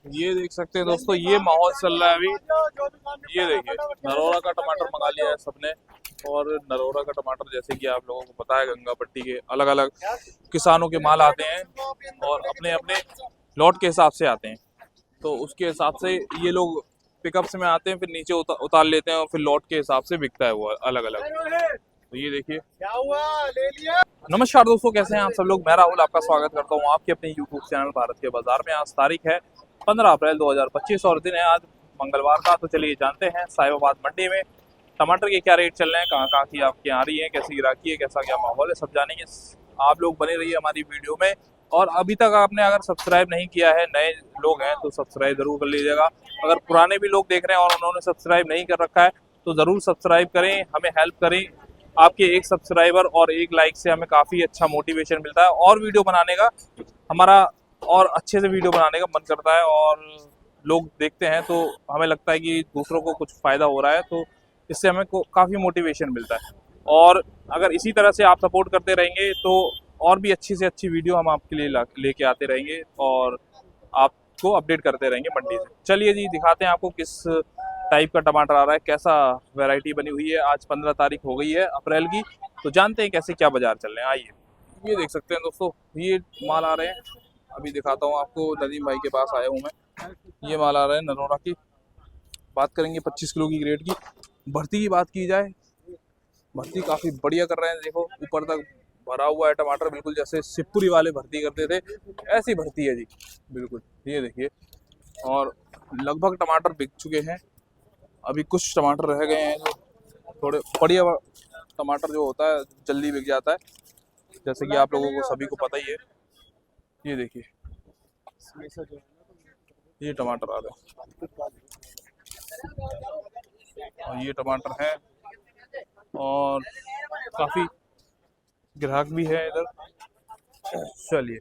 ये देख सकते हैं दोस्तों, ये माहौल चल रहा है अभी। ये देखिए, नरोरा का टमाटर मंगा लिया है सबने। और नरोरा का टमाटर, जैसे कि आप लोगों को पता है, गंगा पट्टी के अलग अलग किसानों के माल आते हैं और अपने अपने लॉट के हिसाब से आते हैं। तो उसके हिसाब से ये लोग पिकअप्स में आते हैं, फिर नीचे उतार लेते हैं और फिर लॉट के हिसाब से बिकता है वो अलग अलग। तो ये देखिए। क्या हुआ, ले लिया? नमस्कार दोस्तों, कैसे हैं आप सब लोग। मैं राहुल आपका स्वागत करता हूं आपके अपने यूट्यूब चैनल भारत के बाजार में। आज तारीख है 15 अप्रैल 2025 और दिन है आज मंगलवार का। तो चलिए जानते हैं साहिबाबाद मंडी में टमाटर के क्या रेट चल रहे हैं, कहाँ की आपके यहाँ आ रही है, कैसी गिराकी है, कैसा क्या माहौल है, सब जानेंगे। आप लोग बने रहिए हमारी वीडियो में। और अभी तक आपने अगर सब्सक्राइब नहीं किया है, नए लोग हैं तो सब्सक्राइब जरूर कर लीजिएगा। अगर पुराने भी लोग देख रहे हैं और उन्होंने सब्सक्राइब नहीं कर रखा है तो जरूर सब्सक्राइब करें, हमें हेल्प करें। आपके एक सब्सक्राइबर और एक लाइक से हमें काफ़ी अच्छा मोटिवेशन मिलता है और वीडियो बनाने का हमारा और अच्छे से वीडियो बनाने का मन करता है। और लोग देखते हैं तो हमें लगता है कि दूसरों को कुछ फ़ायदा हो रहा है, तो इससे हमें काफ़ी मोटिवेशन मिलता है। और अगर इसी तरह से आप सपोर्ट करते रहेंगे तो और भी अच्छी से अच्छी वीडियो हम आपके लिए लेके आते रहेंगे और आपको अपडेट करते रहेंगे मंडी से। चलिए जी, दिखाते हैं आपको किस टाइप का टमाटर आ रहा है, कैसा वैरायटी बनी हुई है। आज 15 तारीख हो गई है अप्रैल की, तो जानते हैं कैसे क्या बाजार चल रहे हैं। आइए। ये देख सकते हैं दोस्तों, ये माल आ रहे हैं। अभी दिखाता हूँ आपको, नदीम भाई के पास आया हूँ मैं। ये माल आ रहा है नरोरा की। बात करेंगे 25 किलो की ग्रेड की। भर्ती की बात की जाए, भर्ती काफ़ी बढ़िया कर रहे हैं। देखो ऊपर तक भरा हुआ है टमाटर, बिल्कुल जैसे शिवपुरी वाले भर्ती करते थे ऐसी भर्ती है जी, बिल्कुल। ये देखिए, और लगभग टमाटर बिक चुके हैं। अभी कुछ टमाटर रह गए हैं जो थोड़े बढ़िया टमाटर जो होता है जल्दी बिक जाता है, जैसे कि आप लोगों को सभी को पता ही है। ये देखिए, ये टमाटर आ रहे हैं और ये टमाटर है और काफ़ी ग्राहक भी है इधर। चलिए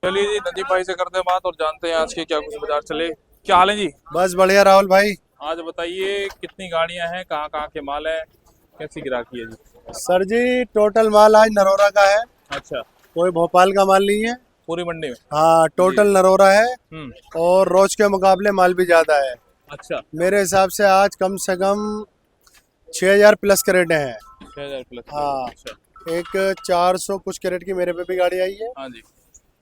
चलिए जी, नदीम भाई से करते हैं बात और जानते हैं आज के क्या कुछ बाजार चले। क्या हाल है जी? बस बढ़िया राहुल भाई। आज बताइए कितनी गाड़ियां हैं, कहाँ के माल है, कैसी ग्राहकी है जी? सर जी, टोटल माल आज नरोरा का है, अच्छा, कोई भोपाल का माल नहीं है। पूरी मंडी में? हाँ, टोटल नरोरा है हम्म। और रोज के मुकाबले माल भी ज्यादा है। अच्छा, मेरे हिसाब से आज कम से कम 6000 प्लस कैरेटें हैं। 6000 प्लस? हाँ, अच्छा, एक 400 कुछ कैरेट की मेरे पे भी गाड़ी आई है हाँ जी।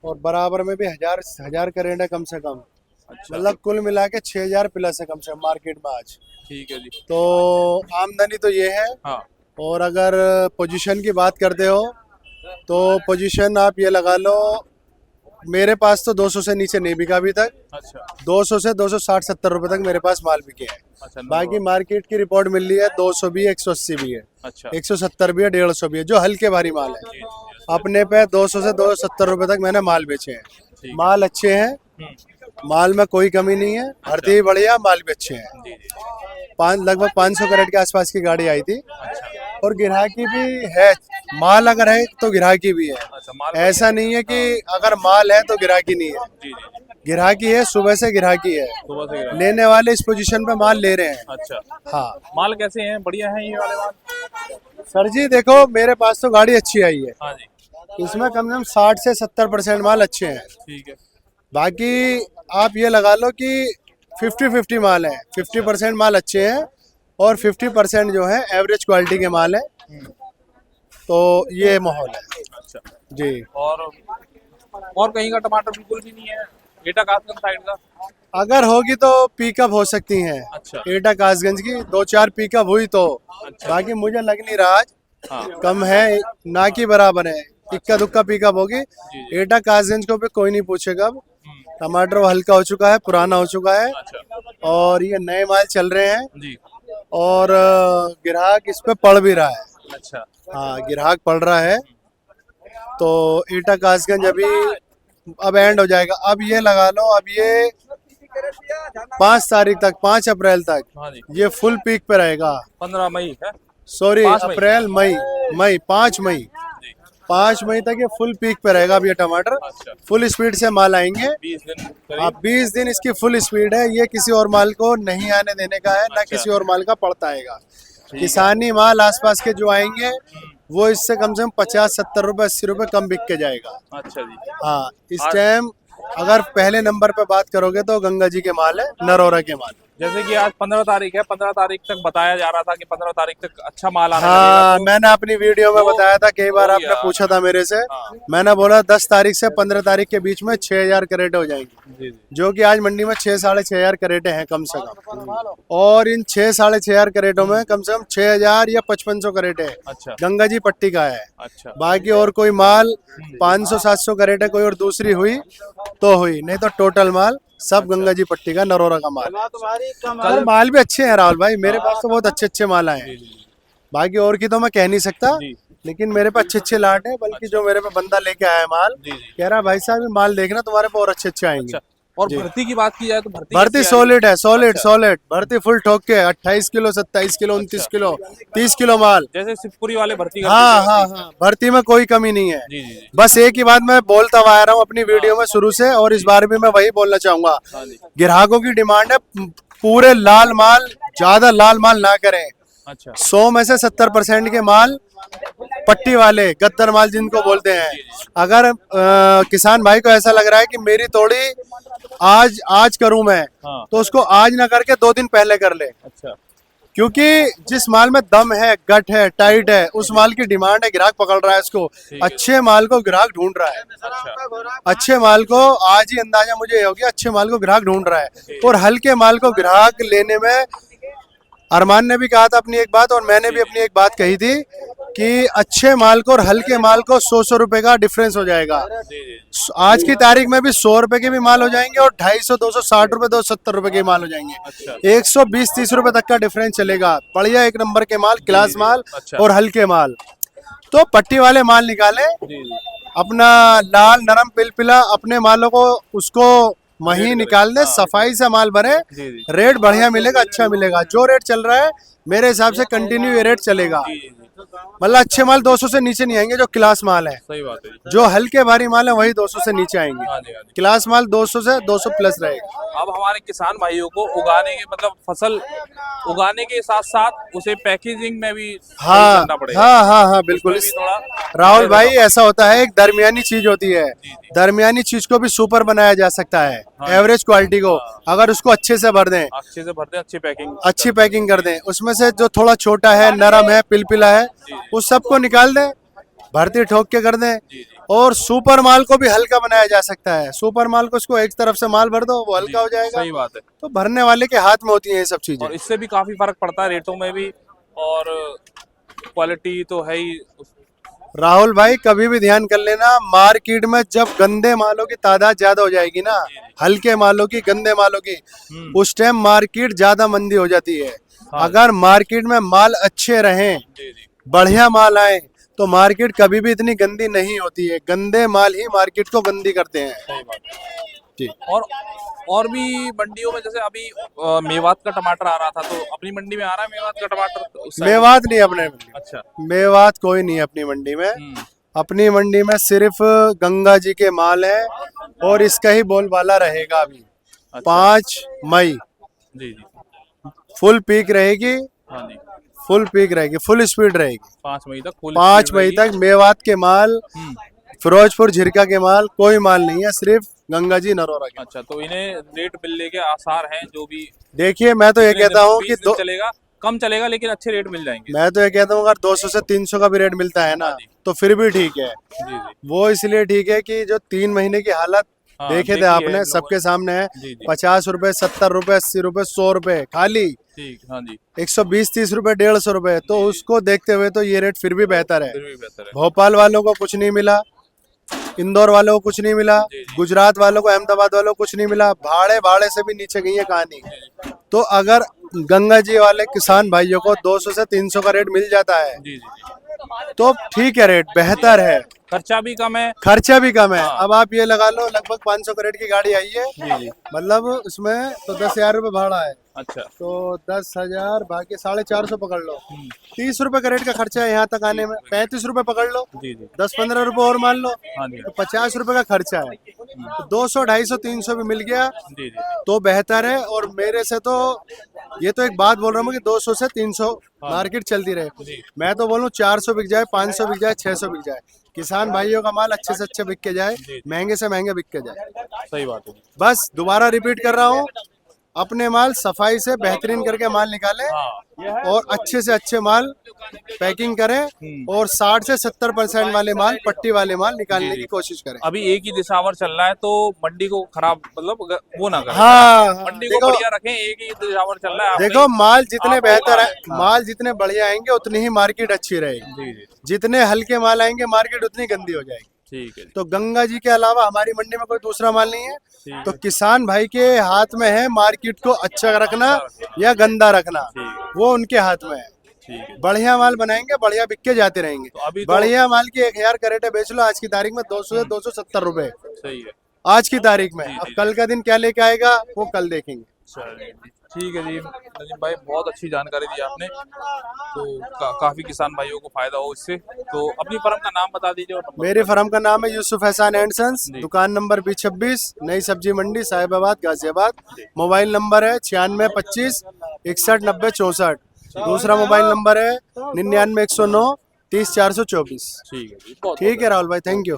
और बराबर में भी हजार कैरेट है कम से कम। अच्छा, मतलब कुल मिला के 6000 प्लस है कम से कम मार्केट में आज। ठीक है जी। तो आमदनी तो ये है। हाँ। और अगर पोजीशन की बात करते हो तो पोजीशन आप ये लगा लो, मेरे पास तो 200 से नीचे नहीं बिका अभी तक। अच्छा 200 से 260-70 रुपए तक मेरे पास माल बिके हैं। अच्छा। बाकी मार्केट की रिपोर्ट मिल रही है 200 भी है, 180 भी है, अच्छा 170 भी है, 150 भी है, जो हल्के भारी माल है। जी, अपने पे 200 से 270 रुपए तक मैंने माल बेचे हैं। ठीक माल अच्छे हैं, माल में कोई कमी नहीं है, भर्ती भी बढ़िया, माल भी अच्छे हैं। जी जी। लगभग 500 कैरेट के आसपास की गाड़ी आई थी अच्छा और गिराकी भी है। माल अगर है तो गिराकी भी है। अच्छा, माल ऐसा नहीं है कि अगर माल है तो गिराकी नहीं है। जी जी, गिराकी है, सुबह से गिराकी है। सुबह से गिरा। लेने वाले इस पोजीशन पे माल ले रहे हैं। अच्छा, हाँ माल कैसे हैं, बढ़िया हैं ये वाले माल? सर जी, देखो मेरे पास तो गाड़ी अच्छी आई है, हाँ जी, इसमें कम से कम 60 से 70% माल अच्छे हैं। ठीक है। बाकी आप ये लगा लो कि 50-50 माल है। 50% माल अच्छे हैं और 50% जो है एवरेज क्वालिटी के माल है। तो ये माहौल है अच्छा, जी। और कहीं का टमाटर बिल्कुल भी नहीं है, एटा कासगंज साइड का? अगर होगी तो पिकअप हो सकती हैं। अच्छा एटा कासगंज की 2-4 पिकअप हुई तो। अच्छा। बाकी मुझे लग नहीं रहा आज, हाँ कम है ना कि बराबर है। इक्का दुक्का पिकअप होगी। जी। एटा कासगंज को भी कोई नहीं पूछेगा अब। टमाटर वो हल्का हो चुका है, पुराना हो चुका है अच्छा और ये नए माल चल रहे हैं जी। और ग्राहक इस पे पड़ भी रहा है। अच्छा हाँ, ग्राहक पड़ रहा है। तो एटा कासगंज अभी अब एंड हो जाएगा। अब ये लगा लो, अब ये 5 तारीख तक, 5 अप्रैल तक हाँ जी। ये फुल पीक पे रहेगा। 15 मई है? सॉरी, 5 मई। अप्रैल, मई, मई 5 मई, जी। 5 मई तक ये फुल पीक पे रहेगा। अब ये टमाटर अच्छा, फुल स्पीड से माल आएंगे। 20 दिन अब करीब। 20 दिन इसकी फुल स्पीड है। ये किसी और माल को नहीं आने देने का है, ना अच्छा। किसी और माल का पड़ता आएगा। है। किसानी माल आसपास के जो आएंगे वो इससे कम से कम 50-70 रुपए, 80 रुपए कम बिक के जाएगा। अच्छा जी। हाँ, इस आज- टाइम अगर पहले नंबर पे बात करोगे तो गंगा जी के माल है, नरोरा के माल। जैसे कि आज 15 तारीख है, 15 तारीख तक बताया जा रहा था कि 15 तारीख तक अच्छा माल आने हाँ, लगेगा, तो मैंने अपनी वीडियो में वो- बताया था, कई बार हो आपने गया। पूछा था मेरे से। हाँ। मैंने बोला 10 तारीख से 15 तारीख के बीच में 6000 करेटे हो जाएंगी, जी जी जो कि आज मंडी में 6 साढ़े 6000 करेटे हैं कम से कम। और इन 6 साढ़े 6000 करेटों में कम से कम 6000 या 5500 करेटे अच्छा गंगा जी पट्टी का है। अच्छा बाकी और कोई माल 500-700 करेटे कोई और दूसरी हुई तो हुई, नहीं तो टोटल माल सब गंगा जी पट्टी का, नरोरा का माल है। और माल भी अच्छे हैं राहुल भाई, मेरे पास तो बहुत अच्छे अच्छे माल आए हैं। बाकी और की तो मैं कह नहीं सकता, जी लेकिन मेरे पे अच्छे अच्छे लाट है। बल्कि जो मेरे पे बंदा लेके आया है माल, जी जी कह रहा भाई साहब ये माल देखना तुम्हारे पे और अच्छे अच्छे आएंगे। अच्छा। और जी। भर्ती की बात की जाए तो भर्ती भर्ती कैसी आ रही सॉलिड है, सॉलिड अच्छा। सॉलिड भर्ती फुल ठोक के 28 किलो 27 किलो 29 अच्छा। किलो 30 किलो माल। जैसे शिवपुरी वाले भर्ती करते हाँ थे हाँ वैसे ही? हाँ, भर्ती में कोई कमी नहीं है। जी जी जी बस एक ही बात मैं बोलता हुआ आ रहा हूँ अपनी वीडियो में शुरू से, और इस बार भी मैं वही बोलना चाहूंगा। हाँ जी ग्राहकों की डिमांड है पूरे लाल माल, ज्यादा लाल माल ना करें। अच्छा 100 में से 70% के माल पट्टी वाले गद्दर माल जिनको बोलते हैं। अगर किसान भाई को ऐसा लग रहा है कि मेरी तोड़ी आज करूं मैं, हाँ तो उसको आज ना करके 2 दिन पहले कर ले। अच्छा क्योंकि जिस माल में दम है, गट है, टाइट है, उस माल की डिमांड है, ग्राहक पकड़ रहा है उसको। है। अच्छे माल को ग्राहक ढूंढ रहा है। अच्छा अच्छे माल को आज ही अंदाजा मुझे ये हो गया, अच्छे माल को ग्राहक ढूंढ रहा है। और हल्के माल को ग्राहक लेने में, अरमान ने भी कहा था अपनी एक बात और मैंने भी अपनी एक बात कही थी कि अच्छे माल को और हल्के माल को 100 रुपए का डिफरेंस हो जाएगा। जी जी आज की तारीख में भी 100 रुपए के भी माल हो जाएंगे और 250 260 रुपए 270 रुपए के माल हो जाएंगे। अच्छा 120-30 रुपए तक का डिफरेंस चलेगा। बढ़िया एक नंबर के माल, क्लास माल अच्छा। और हल्के माल। तो पट्टी वाले माल निकाले, जी जी अपना लाल नरम पिलपिला अपने मालों को उसको वहीं निकाल दे, सफाई से माल भरे, जी जी रेट बढ़िया मिलेगा, अच्छा मिलेगा। जो रेट चल रहा है मेरे हिसाब से कंटिन्यू ये रेट चलेगा। जी जी मतलब अच्छे माल 200 से नीचे नहीं आएंगे जो क्लास माल है। सही बात है जी। जो हल्के भारी माल है वही 200 से नीचे आएंगे। हाँ जी हाँ जी। क्लास माल 200 से 200 प्लस रहेगा। अब हमारे किसान भाइयों को उगाने के मतलब फसल उगाने के साथ साथ उसे पैकेजिंग में भी सही हाँ करना पड़ेगा। हाँ हाँ हाँ बिल्कुल। उसमें भी थोड़ा राहुल भाई ऐसा होता है, एक दरमियानी चीज होती है, जी जी दरमियानी चीज को भी सुपर बनाया जा सकता है। हाँ। एवरेज क्वालिटी को अगर उसको अच्छे से भर दें, अच्छे से भरते हैं, अच्छी पैकिंग अच्छी पैकिंग कर दें, उसमें से जो थोड़ा छोटा है, नरम है, पिलपिला है, उस सबको निकाल दें, भर्ती ठोक के कर दें। जी जी और सुपर माल को भी हल्का बनाया जा सकता है। सुपर माल को उसको एक तरफ से माल भर दो, वो हल्का हो जाएगा। सही बात है। तो भरने वाले के हाथ में होती है ये सब चीजें। और इससे भी काफी फर्क पड़ता है रेटों में भी, और क्वालिटी तो है ही। राहुल भाई कभी भी ध्यान कर लेना, मार्केट में जब गंदे मालों की तादाद ज्यादा हो जाएगी ना, हल्के मालों की, गंदे मालों की, उस टाइम मार्केट ज्यादा मंदी हो जाती है। हाँ। अगर मार्केट में माल अच्छे रहें, जी जी बढ़िया माल आए, तो मार्केट कभी भी इतनी गंदी नहीं होती है। गंदे माल ही मार्केट को गंदी करते हैं। सही बात है। जी। और भी मंडियों में जैसे अभी मेवात का टमाटर आ रहा था, तो अपनी मंडी में आ रहा है मेवात का टमाटर उस साइड? मेवात नहीं अपने मंडी में। अच्छा मेवात कोई नहीं है अपनी मंडी में। अपनी मंडी में सिर्फ गंगा जी के माल है और इसका ही बोलबाला रहेगा अभी। अच्छा 5 मई जी जी फुल पीक रहेगी, हाँ जी फुल पीक रहेगी, फुल स्पीड रहेगी। 5 मई तक फुल 5 स्पीड मई रहेगी। तक मेवात के माल, हम्म, फिरोजपुर झिरका के माल, कोई माल नहीं है, सिर्फ गंगा जी नरोरा के। अच्छा तो इन्हें रेट मिलने के आसार हैं जो भी। देखिए मैं तो ये कहता हूँ कि 20 दिन चलेगा, कम चलेगा लेकिन अच्छे रेट मिल जाएंगे। मैं तो ये कहता हूँ अगर 200 से 300 का भी रेट मिलता है ना, हाँ जी। तो फिर भी ठीक है। जी जी वो इसलिए ठीक है कि जो 3 महीने की हालत हाँ, देखे देखी थे है आपने, लोगों सबके सामने है। जी जी 50 रुपए, 70 रुपए, 80 रुपए, 100 रुपए खाली, ठीक हाँ जी 120-30 रुपए, 150 रुपए। तो उसको देखते हुए तो ये रेट फिर भी बेहतर है। फिर भी बेहतर है। भोपाल वालों को कुछ नहीं मिला, इंदौर वालों को कुछ नहीं मिला, जी, जी। गुजरात वालों को, अहमदाबाद वालों को कुछ नहीं मिला। भाड़े से भी नीचे गई है कहानी। तो अगर गंगा जी वाले किसान भाइयों को 200 से 300 का रेट मिल जाता है जी जी तो ठीक है, रेट बेहतर है, खर्चा भी कम है। खर्चा भी कम है। हाँ। अब आप ये लगा लो लगभग 500 करेट की गाड़ी आई है, जी जी मतलब उसमें तो 10,000 रुपए भाड़ा है, अच्छा तो 10,000 बाकी 450 पकड़ लो। 30 रुपए करेट का खर्चा है यहाँ तक आने में, 35 रुपए पकड़ लो, जी जी 10-15 रुपए और मान लो, हाँ जी तो 50 रुपए का खर्चा है। तो 200, 250, 300 भी मिल गया जी जी तो बेहतर है। और मेरे से तो ये तो एक बात बोल रहा हूँ कि 200 से 300 मार्केट चलती रहे। जी। मैं तो बोलूँ 400 बिक जाए, 500 बिक जाए, 600 बिक जाए, किसान भाइयों का माल अच्छे से अच्छे बिक के जाए, जी। महंगे से महंगे बिक के जाए। सही बात है। बस दोबारा रिपीट कर रहा हूँ, अपने माल सफाई से बेहतरीन करके माल निकालें हाँ और अच्छे से अच्छे माल पैकिंग करें और 60 से 70% वाले माल, पट्टी वाले माल निकालने की कोशिश करें। अभी एक ही दिशावर चल रहा है तो मंडी को खराब मतलब वो ना करें। हाँ, मंडी को देखो बढ़िया रखें, एक ही दिशावर चल रहा है। आपने- देखो माल जितने आपको- बेहतर है, हाँ। माल जितने बढ़िया आएंगे उतनी ही मार्केट अच्छी रहेगी। जी जी जितने हल्के माल आएंगे मार्केट उतनी गंदी हो जाएगी। ठीक है जी, तो गंगा जी के अलावा हमारी मंडी में कोई दूसरा माल नहीं है। ठीक तो है। किसान भाई के हाथ में है मार्केट को अच्छा रखना या गंदा रखना, ठीक वो उनके हाथ में है। ठीक है। बढ़िया माल बनाएंगे, बढ़िया बिक के जाते रहेंगे। तो अभी तो बढ़िया माल की 1000 कैरेट बेच लो आज की तारीख में 200 से 270 रुपए सही है। आज की तारीख में। जी, अब जी, कल का दिन क्या लेके आएगा वो कल देखेंगे। चलिए जी, ठीक है जी नजीम भाई, बहुत अच्छी जानकारी दी आपने। तो काफी किसान भाइयों को फायदा हो इससे। तो अपनी फर्म का नाम बता दीजिए और नंबर। मेरी फर्म का नाम है यूसुफ एहसान एंड सन्स, जी। दुकान नंबर B26, नई सब्जी मंडी, साहिबाबाद, गाजियाबाद। मोबाइल नंबर है 9625 61 90 64। दूसरा मोबाइल नंबर है 99 109 30 424। ठीक है जी, बहुत ठीक है राहुल भाई, थैंक यू।